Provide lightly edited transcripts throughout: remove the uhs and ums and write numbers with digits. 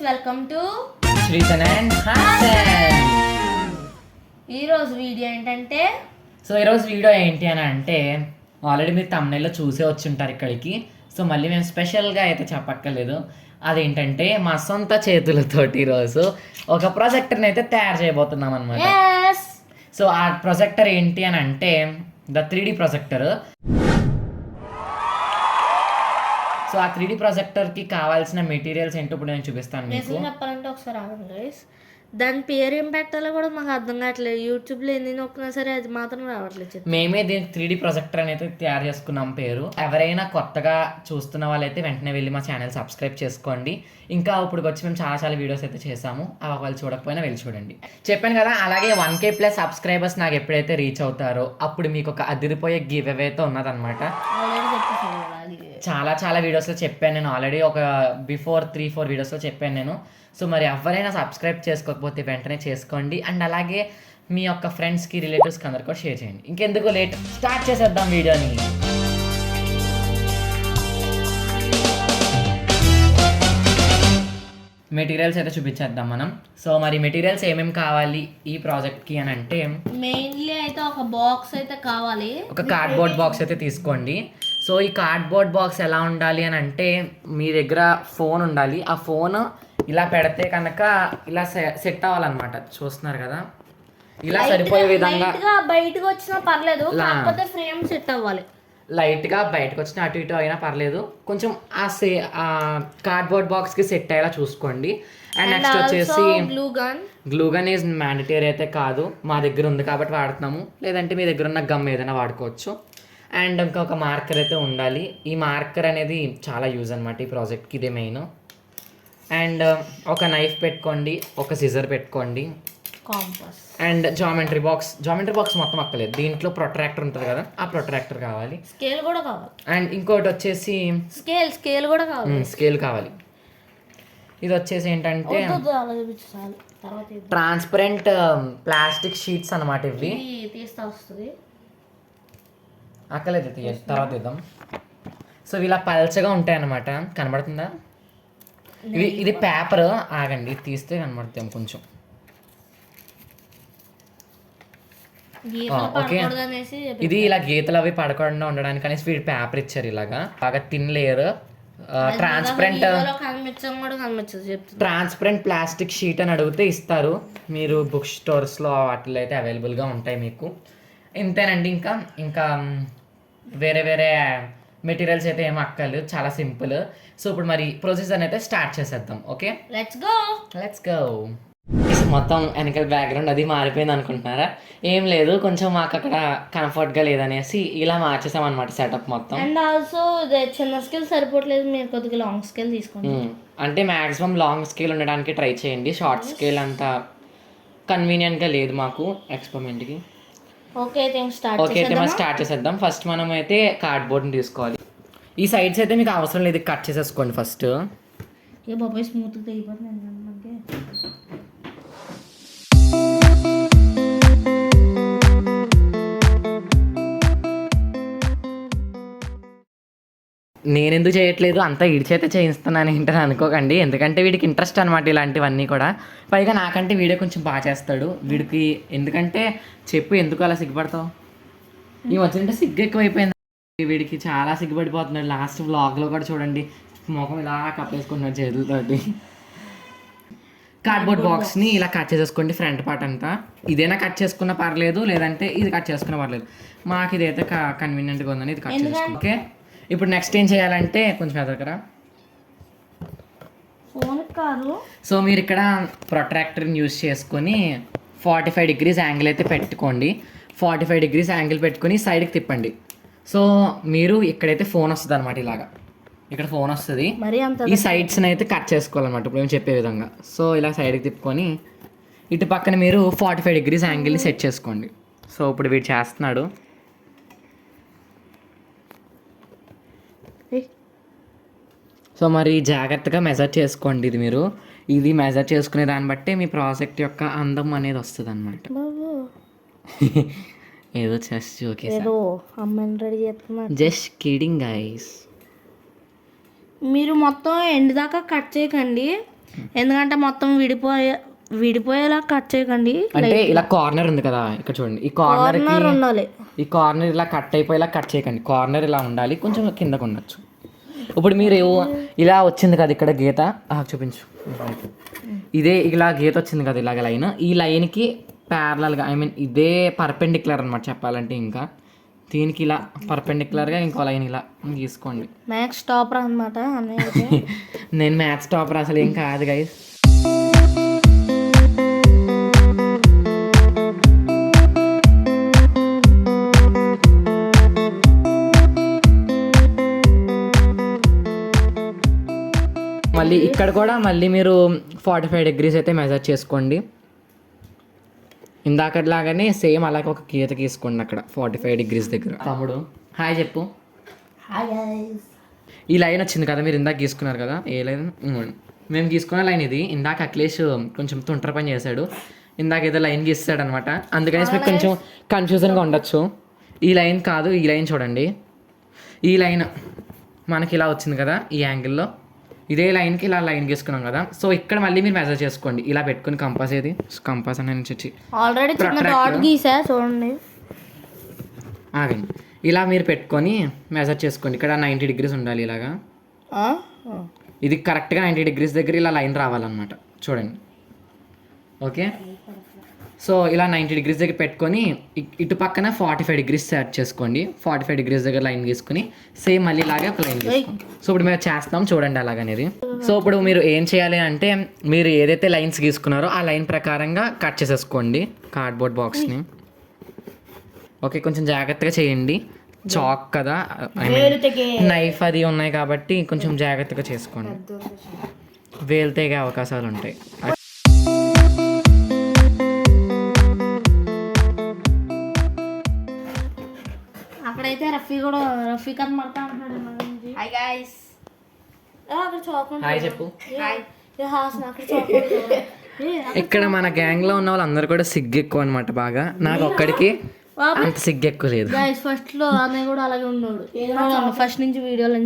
Welcome to Srithan and Haasan. ఈరోజు video ఏంటంటే ఈరోజు వీడియో ఏంటి అని అంటే ఆల్రెడీ మీరు తమిళలో చూసే వచ్చి ఉంటారు ఇక్కడికి. సో మళ్ళీ మేము స్పెషల్గా అయితే చెప్పక్కర్లేదు. అదేంటంటే మా సొంత చేతులతోటి ఈరోజు ఒక ప్రొజెక్టర్ని అయితే తయారు చేయబోతున్నాం అనమాట. సో ఆ ప్రొజెక్టర్ ఏంటి అని అంటే ద 3D ప్రొజెక్టర్. సో ఆ 3D ప్రొజెక్టర్కి కావాల్సిన మెటీరియల్స్ ఏంటో ఇప్పుడు నేను చూపిస్తాను మీకు. చెప్పాలంటే ఒకసారి ఆగండి గైస్, దాని పేరు ఏం పెట్టాలో కూడా మాకు అర్థం కావట్లేదు. యూట్యూబ్లో ఎన్ని నొక్కినా సరే అది మాత్రం రావట్లేదు. మేమే దీనికి 3D ప్రొజెక్టర్ అనేది తయారు చేసుకున్నాం పేరు. ఎవరైనా కొత్తగా చూస్తున్న వాళ్ళైతే వెంటనే వెళ్ళి మా ఛానల్ సబ్స్క్రైబ్ చేసుకోండి. ఇంకా ఇప్పుడు వచ్చి మేము చాలా వీడియోస్ అయితే చేసాము. అవి వాళ్ళు చూడకపోయినా వెళ్ళి చూడండి. చెప్పాను కదా, అలాగే 1K+ సబ్స్క్రైబర్స్ నాకు ఎప్పుడైతే రీచ్ అవుతారో అప్పుడు మీకు ఒక అదిరిపోయే గివ్ అవే అయితే ఉన్నదన్నమాట. చాలా వీడియోస్లో చెప్పాను నేను ఆల్రెడీ. ఒక బిఫోర్ 3-4 వీడియోస్లో చెప్పాను నేను. సో మరి ఎవరైనా సబ్స్క్రైబ్ చేసుకోకపోతే వెంటనే చేసుకోండి. అండ్ అలాగే మీ యొక్క ఫ్రెండ్స్కి రిలేటివ్స్కి అందరు కూడా షేర్ చేయండి. ఇంకెందుకు లేట్, స్టార్ట్ చేసేద్దాం వీడియోని. మెటీరియల్స్ అయితే చూపించేద్దాం మనం. సో మరి మెటీరియల్స్ ఏమేమి కావాలి ఈ ప్రాజెక్ట్కి అని అంటే మెయిన్లీ అయితే ఒక బాక్స్ అయితే కావాలి. ఒక కార్డ్బోర్డ్ బాక్స్ అయితే తీసుకోండి. సో ఈ కార్డ్బోర్డ్ బాక్స్ ఎలా ఉండాలి అని అంటే మీ దగ్గర ఫోన్ ఉండాలి. ఆ ఫోన్ ఇలా పెడితే కనుక ఇలా సెట్ అవ్వాలన్నమాట. చూస్తున్నారు కదా, ఇలా సరిపోయే విధంగా బయటకు వచ్చినా పర్లేదు, కాకపోతే ఫ్రేమ్ సెట్ అవ్వాలి. లైట్గా బయటకు వచ్చిన అటు ఇటు అయినా పర్లేదు, కొంచెం ఆ కార్డ్బోర్డ్ బాక్స్కి సెట్ అయ్యేలా చూసుకోండి. అండ్ నెక్స్ట్ వచ్చేసి గ్లూగన్ ఈజ్ మ్యాండటరీ అయితే కాదు, మా దగ్గర ఉంది కాబట్టి వాడుతున్నాము. లేదంటే మీ దగ్గర ఉన్న గమ్ ఏదైనా వాడుకోవచ్చు. అండ్ ఇంకొక మార్కర్ అయితే ఉండాలి. ఈ మార్కర్ అనేది చాలా యూజ్ అనమాట ఈ ప్రాజెక్ట్కి, ఇదే మెయిన్. అండ్ ఒక నైఫ్ పెట్టుకోండి, ఒక సిజర్ పెట్టుకోండి, కాంపాస్ అండ్ జామెట్రీ బాక్స్ మొత్తం అక్కలేదు. దీంట్లో ప్రొట్రాక్టర్ ఉంటుంది కదా, ఆ ప్రొట్రాక్టర్ కావాలి. స్కేల్ కూడా కావాలి. అండ్ ఇంకోటి వచ్చేసి స్కేల్ కూడా కావాలి. స్కేల్ కావాలి. ఇది వచ్చేసి ఏంటంటే ట్రాన్స్పరెంట్ ప్లాస్టిక్ షీట్స్ అనమాట. ఇవి తీస్తా వస్తుంది, అక్కలేదు, తర్వాత ఇద్దాం. సో ఇలా పల్చగా ఉంటాయి అన్నమాట. కనబడుతుందా? ఇది పేపర్. ఆగండి, తీస్తే కనబడుతుంది కొంచెం. ఓకే, ఇది ఇలా గీతలు అవి పడకుండా ఉండడానికి అనేసి వీడి పేపర్ ఇచ్చారు. ఇలాగా బాగా thin layer transparent plastic sheet అని అడిగితే ఇస్తారు. మీరు బుక్ స్టోర్స్లో వాటిలో అయితే అవైలబుల్గా ఉంటాయి మీకు. ఇంతేనండి. ఇంకా వేరే మెటీరియల్స్ అయితే ఏమో అక్కర్లేదు, చాలా సింపుల్. సో ఇప్పుడు మరి ప్రొసీజర్ అయితే స్టార్ట్ చేసేద్దాం. Okay, let's go. మొత్తం వెనకాల బ్యాక్గ్రౌండ్ అది మారిపోయింది అనుకుంటున్నారా? ఏం లేదు, కొంచెం మాకు అక్కడ కంఫర్ట్గా లేదనేసి ఇలా మార్చేసాం అనమాట సెటప్ మొత్తం. అండ్ ఆల్సో చిన్న స్కేల్ సరిపోవట్లేదు, మీరు కొద్దిగా లాంగ్ స్కేల్ తీసుకోండి. అంటే మ్యాక్సిమం లాంగ్ స్కేల్ ఉండడానికి ట్రై చేయండి. షార్ట్ స్కేల్ అంత కన్వీనియంట్గా లేదు మాకు ఎక్స్పెరిమెంట్కి. ఓకే అయితే స్టార్ట్ చేసేద్దాం. ఫస్ట్ మనం అయితే కార్డ్బోర్డ్ని తీసుకోవాలి. ఈ సైడ్స్ అయితే మీకు అవసరం లేదు, కట్ చేసేసుకోండి ఫస్ట్. ఏ బాబాయ్ స్మూత్గా తెగిపోతుంది. నేను ఎందుకు చేయట్లేదు, అంతా ఇడిచైతే చేయిస్తున్నాను ఏంటని అనుకోకండి. ఎందుకంటే వీడికి ఇంట్రెస్ట్ అనమాట ఇలాంటివన్నీ కూడా. పైగా నాకంటే వీడియో కొంచెం బాగా చేస్తాడు. వీడికి ఎందుకంటే చెప్పు, ఎందుకు అలా సిగ్గుపడతావు? ఈ మధ్య సిగ్గు ఎక్కువైపోయింది వీడికి, చాలా సిగ్గుపడిపోతున్నాడు. లాస్ట్ వ్లాగ్లో కూడా చూడండి, ముఖం ఇలా కప్పేసుకుంటున్నాడు చేతులతోటి. కార్డ్బోర్డ్ బాక్స్ని ఇలా కట్ చేసేసుకోండి, ఫ్రంట్ పార్ట్ అంతా. ఇదైనా కట్ చేసుకున్నా పర్లేదు, లేదంటే ఇది కట్ చేసుకున్నా పర్లేదు. మాకు ఇదైతే కన్వీనియంట్గా ఉందని ఇది కట్ చేసుకోండి. ఓకే, ఇప్పుడు నెక్స్ట్ ఏం చేయాలంటే కొంచెం ఎదగరా ఫోన్ కాదు. సో మీరు ఇక్కడ ప్రొట్రాక్టర్ని యూజ్ చేసుకొని 45 degrees యాంగిల్ అయితే పెట్టుకోండి. 45 degrees యాంగిల్ పెట్టుకొని సైడ్కి తిప్పండి. సో మీరు ఇక్కడైతే ఫోన్ వస్తుంది అనమాట, ఇలాగా ఇక్కడ ఫోన్ వస్తుంది. ఈ సైడ్స్ని అయితే కట్ చేసుకోవాలన్నమాట ఇప్పుడు మేము చెప్పే విధంగా. సో ఇలా సైడ్కి తిప్పుకొని ఇటు పక్కన మీరు 45 degrees యాంగిల్ని సెట్ చేసుకోండి. సో ఇప్పుడు వీడు చేస్తున్నాడు. సో మరి జాగ్రత్తగా మెజర్ చేసుకోండి. ఇది మెజర్ చేసుకునే దాన్ని బట్టి మీ ప్రాజెక్ట్ యొక్క అందం అనేది వస్తుంది అనమాట. ఏదో జస్ట్ కిడింగ్ గైస్. మీరు మొత్తం ఎండ్ దాకా కట్ చేయకండి, ఎందుకంటే మొత్తం విడిపోయేలా కట్ చేయకండి. అంటే ఇలా కార్నర్ ఉంది కదా ఇక్కడ చూడండి, ఈ కార్నర్ ఉండాలి. ఈ కార్నర్ ఇలా కట్ అయిపోయేలా కట్ చేయకండి, కార్నర్ ఇలా ఉండాలి, కొంచెం కిందకు ఉండొచ్చు. ఇప్పుడు మీరు ఇలా వచ్చింది కదా ఇక్కడ గీత, చూపించు, ఇదే ఇలా గీత వచ్చింది కదా ఇలాగ లైన్, ఈ లైన్కి ప్యారలల్గా ఇదే పర్పెండిక్యులర్ అనమాట చెప్పాలంటే. ఇంకా దీనికి ఇలా పర్పెండిక్యులర్గా ఇంకో లైన్ ఇలా గీసుకోండి. మ్యాథ్స్ టాపర్ అనమాట నేను మ్యాథ్స్ టాపర్ అసలు ఏం కాదు గైస్. మళ్ళీ ఇక్కడ కూడా మళ్ళీ మీరు 45 degrees అయితే మెజర్ చేసుకోండి. ఇందాకట్లాగానే సేమ్ అలాగే ఒక గీత గీసుకోండి అక్కడ 45 degrees దగ్గర. తమ్ముడు హాయ్ చెప్పు. ఈ లైన్ వచ్చింది కదా మీరు ఇందాక గీసుకున్నారు కదా, ఏ లైన్? మేము గీసుకున్న లైన్ ఇది. ఇందాక అఖిలేష్ కొంచెం తుంటర పని చేశాడు, ఇందాక ఏదో లైన్ గీస్తాడు అనమాట, అందుకని మీకు కొంచెం కన్ఫ్యూజన్గా ఉండొచ్చు. ఈ లైన్ కాదు, ఈ లైన్ చూడండి, ఈ లైన్ మనకి ఇలా వచ్చింది కదా ఈ యాంగిల్లో, ఇదే లైన్కి ఇలా లైన్ గీసుకున్నాం కదా. సో ఇక్కడ మళ్ళీ మీరు మెజర్ చేసుకోండి, ఇలా పెట్టుకుని కంపాస్ ఏది కంపాస్ అని వచ్చి ఆల్రెడీ డాట్ గీసా చూడండి. ఆగండి, ఇలా మీరు పెట్టుకొని మెజర్ చేసుకోండి. ఇక్కడ 90 degrees ఉండాలి ఇలాగా, ఇది కరెక్ట్గా 90 degrees దగ్గర ఇలా లైన్ రావాలన్నమాట చూడండి. ఓకే, సో ఇలా 90 degrees దగ్గర పెట్టుకొని ఇటు పక్కన 45 degrees సెట్ చేసుకోండి. 45 degrees దగ్గర లైన్ గీసుకుని సేమ్ మళ్ళీ ఇలాగే ఒక లైన్ గీసుకోండి. సో ఇప్పుడు మేము చేస్తాం చూడండి అలాగనేది. సో ఇప్పుడు మీరు ఏం చేయాలి అంటే, మీరు ఏదైతే లైన్స్ గీసుకున్నారో ఆ లైన్ ప్రకారంగా కట్ చేసేసుకోండి కార్డ్బోర్డ్ బాక్స్ని. ఓకే, కొంచెం జాగ్రత్తగా చేయండి, చాక్ కదా, నైఫ్ అది ఉన్నాయి కాబట్టి కొంచెం జాగ్రత్తగా చేసుకోండి, వేలు తెగే అవకాశాలు ఉంటాయి. అక్కడైతే రఫీ కనమాట అంటున్నాడు. హాయ్ గైస్, అక్కడ చాక్లెట్ హాయ్ చెప్పు. హాయ్, ఇక్కడ మన గ్యాంగ్ లో ఉన్న వాళ్ళందరూ కూడా సిగ్గు ఎక్కువ అనమాట బాగా, నాకు ఒక్కడికి అంత సిగ్గు ఎక్కువ లేదు. గైస్ ఫస్ట్ లో అన్నయ్య కూడా అలాగే ఉన్నాడు, ఫస్ట్ నుంచి వీడియోలో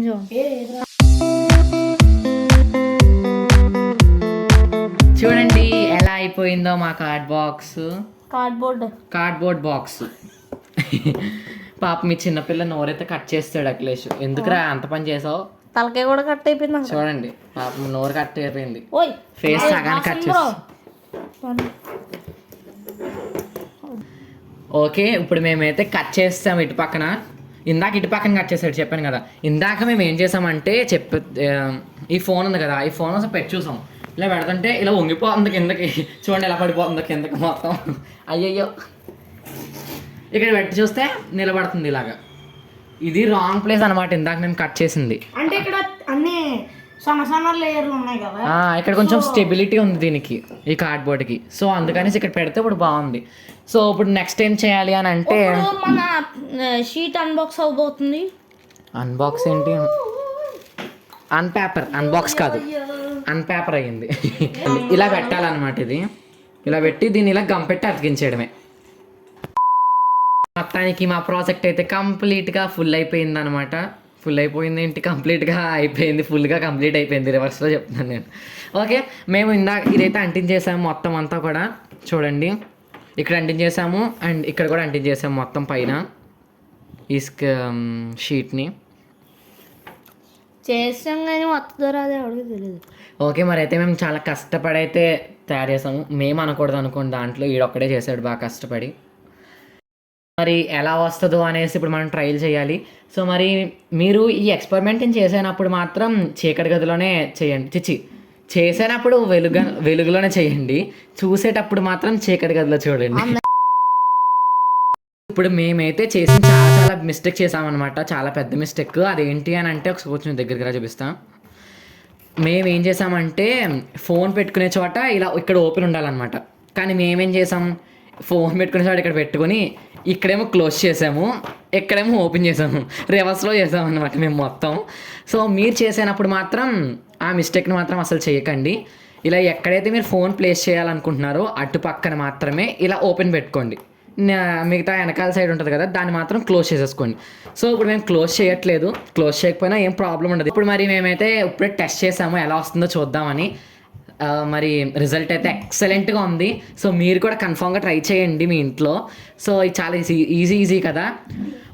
చూడండి ఎలా అయిపోయిందో మా కార్డ్బోర్డ్ బాక్స్. పాప మీ చిన్నపిల్ల నోరైతే కట్ చేస్తాడు అఖిలేష్, ఎందుకురా అంత పని చేసావు? తలకాయ కూడా కట్ అయిపోయింది చూడండి, పాప నోరు కట్ అయిపోయింది, ఫేస్ సగానికి కట్ చేస్తాం. ఓకే, ఇప్పుడు మేమైతే కట్ చేస్తాం ఇటు పక్కన. ఇందాక ఇటు పక్కన కట్ చేసాడు చెప్పాను కదా. ఇందాక మేము ఏం చేసామంటే ఈ ఫోన్ ఉంది కదా, ఈ ఫోన్ అసలు పెట్టి చూసాం, ఇలా పెడుతుంటే ఇలా వంగిపోతుంది కిందకి, చూడండి ఎలా పడిపోతుంది కిందకి మొత్తం. అయ్యయ్యో, ఇక్కడ పెట్టి చూస్తే నిలబడుతుంది ఇలాగా. ఇది రాంగ్ ప్లేస్ అనమాట ఇందాక మేము కట్ చేసింది. అంటే ఇక్కడ అన్ని సన్న లేయర్లు ఉన్నాయి కదా, ఇక్కడ కొంచెం స్టెబిలిటీ ఉంది దీనికి, ఈ కార్డ్బోర్డ్కి. సో అందుకని ఇక్కడ పెడితే ఇప్పుడు బాగుంది. సో ఇప్పుడు నెక్స్ట్ ఏం చేయాలి అని అంటే, మన షీట్ అన్బాక్స్ అవబోతుంది. అన్బాక్స్ ఏంటి? అన్బాక్స్ కాదు, అన్పేపర్ అయ్యింది. ఇలా పెట్టాలన్నమాట, ఇది ఇలా పెట్టి దీన్ని ఇలా గమ్ పెట్టి అతికించేయడమే. మొత్తానికి మా ప్రాజెక్ట్ అయితే కంప్లీట్గా ఫుల్ అయిపోయింది అనమాట. ఫుల్ అయిపోయింది ఏంటి, కంప్లీట్గా అయిపోయింది, ఫుల్గా కంప్లీట్ అయిపోయింది, రివర్స్లో చెప్తున్నాను నేను. ఓకే, మేము ఇందాక ఇదైతే అంటించేసాము మొత్తం అంతా కూడా చూడండి. ఇక్కడ అంటించేసాము అండ్ ఇక్కడ కూడా అంటించేసాము మొత్తం పైన ఈ షీట్ని చేసాం, కానీ వస్తుందో రాదో ఎవరికి తెలియదు. ఓకే, మరి అయితే మేము చాలా కష్టపడైతే తయారు చేసాము. మేము అనకూడదు అనుకోండి, దాంట్లో ఈడొక్కడే చేశాడు బాగా కష్టపడి. మరి ఎలా వస్తుందో అనేసి ఇప్పుడు మనం ట్రయల్ చేయాలి. సో మరి మీరు ఈ ఎక్స్పెరిమెంట్ చేసినప్పుడు మాత్రం చీకటి గదిలోనే చేయండి, చేసేటప్పుడు వెలుగులోనే చేయండి, చూసేటప్పుడు మాత్రం చీకటి గదిలో చూడండి. ఇప్పుడు మేమైతే చేసిన చాలా మిస్టేక్ చేసామన్నమాట, చాలా పెద్ద మిస్టేక్. అదేంటి అని అంటే ఒకసారి కొంచెం దగ్గరికి చూపిస్తాం. మేము ఏం చేసామంటే ఫోన్ పెట్టుకునే చోట ఇలా ఇక్కడ ఓపెన్ ఉండాలన్నమాట, కానీ మేమేం చేసాం, ఫోన్ పెట్టుకునే చోట ఇక్కడ పెట్టుకొని ఇక్కడేమో క్లోజ్ చేసాము, ఎక్కడేమో ఓపెన్ చేసాము, రివర్స్లో చేసాము అన్నమాట మేము మొత్తం. సో మీరు చేసేటప్పుడు మాత్రం ఆ మిస్టేక్ని మాత్రం అసలు చేయకండి. ఇలా ఎక్కడైతే మీరు ఫోన్ ప్లేస్ చేయాలనుకుంటున్నారో అటు పక్కన మాత్రమే ఇలా ఓపెన్ పెట్టుకోండి, మిగతా వెనకాల సైడ్ ఉంటుంది కదా దాన్ని మాత్రం క్లోజ్ చేసేసుకోండి. సో ఇప్పుడు మేము క్లోజ్ చేయట్లేదు, క్లోజ్ చేయకపోయినా ఏం ప్రాబ్లం ఉండదు. ఇప్పుడు మరి మేమైతే ఇప్పుడే టెస్ట్ చేసాము ఎలా వస్తుందో చూద్దామని. మరి రిజల్ట్ అయితే ఎక్సలెంట్గా ఉంది. సో మీరు కూడా కన్ఫామ్గా ట్రై చేయండి మీ ఇంట్లో. సో ఇది చాలా ఈజీ కదా.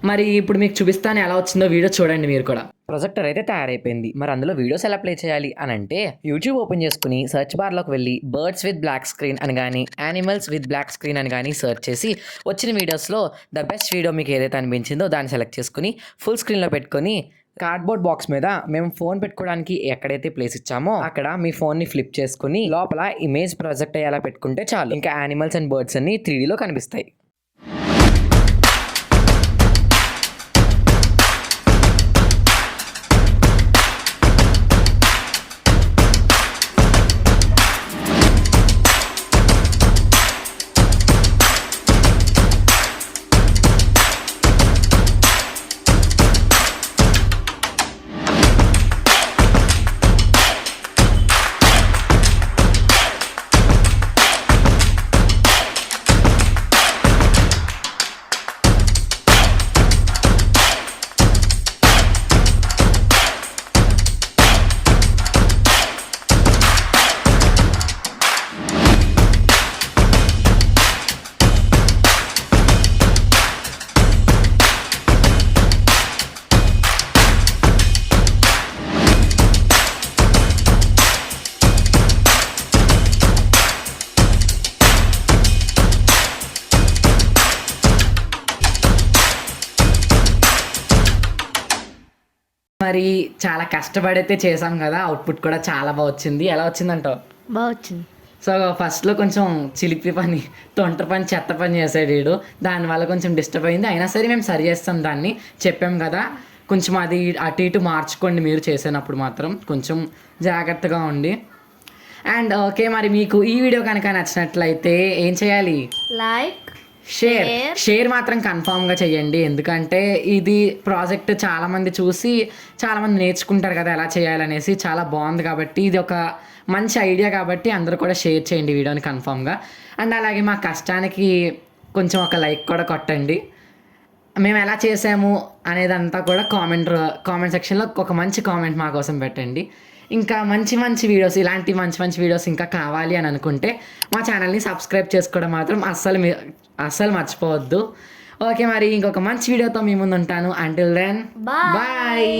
మరి ఇప్పుడు మీకు చూపిస్తాను ఎలా వచ్చిందో వీడియో చూడండి మీరు కూడా. ప్రొజెక్టర్ అయితే తయారైపోయింది. మరి అందులో వీడియోస్ ఎలా ప్లే చేయాలి అని అంటే యూట్యూబ్ ఓపెన్ చేసుకుని సెర్చ్ బార్లోకి వెళ్ళి బర్డ్స్ విత్ బ్లాక్ స్క్రీన్ అని కానీ యానిమల్స్ విత్ బ్లాక్ స్క్రీన్ అని కానీ సెర్చ్ చేసి వచ్చిన వీడియోస్లో ద బెస్ట్ వీడియో మీకు ఏదైతే అనిపించిందో దాన్ని సెలెక్ట్ చేసుకుని ఫుల్ స్క్రీన్లో పెట్టుకొని కార్డ్బోర్డ్ బాక్స్ మీద మేము ఫోన్ పెట్టుకోవడానికి ఎక్కడైతే ప్లేస్ ఇచ్చామో అక్కడ మీ ఫోన్ని ఫ్లిప్ చేసుకుని లోపల ఇమేజ్ ప్రొజెక్ట్ అయ్యేలా పెట్టుకుంటే చాలు. ఇంకా యానిమల్స్ అండ్ బర్డ్స్ అన్ని 3Dలో కనిపిస్తాయి. మరి చాలా కష్టపడైతే చేసాం కదా, అవుట్పుట్ కూడా చాలా బాగా వచ్చింది. ఎలా వచ్చిందంటావు? బాగా వచ్చింది. సో ఫస్ట్లో కొంచెం చిలిపి పని, తొంట పని, చెత్త పని చేసాడు వీడు. దానివల్ల కొంచెం డిస్టర్బ్ అయింది. అయినా సరే మేము సరి చేస్తాం దాన్ని, చెప్పాం కదా. కొంచెం అది అటు ఇటు మార్చుకోండి మీరు చేసినప్పుడు మాత్రం, కొంచెం జాగ్రత్తగా ఉండి. అండ్ ఓకే, మరి మీకు ఈ వీడియో కనుక నచ్చినట్లయితే ఏం చేయాలి? లైక్, షేర్ మాత్రం కన్ఫామ్గా చేయండి. ఎందుకంటే ఇది ప్రాజెక్ట్ చాలామంది చూసి చాలామంది నేర్చుకుంటారు కదా ఎలా చేయాలనేసి. చాలా బాగుంది కాబట్టి ఇది ఒక మంచి ఐడియా కాబట్టి అందరూ కూడా షేర్ చేయండి వీడియోని కన్ఫామ్గా. అండ్ అలాగే మా కష్టానికి కొంచెం ఒక లైక్ కూడా కొట్టండి. మేము ఎలా చేసాము అనేదంతా కూడా కామెంట్ సెక్షన్లో ఒక మంచి కామెంట్ మా కోసం పెట్టండి. ఇంకా మంచి వీడియోస్, ఇలాంటి మంచి వీడియోస్ ఇంకా కావాలి అని అనుకుంటే మా ఛానల్ని సబ్స్క్రైబ్ చేసుకోవడం మాత్రం అస్సలు మర్చిపోవద్దు. ఓకే, మరి ఇంకొక మంచి వీడియోతో మీ ముందు ఉంటాను. Until then bye.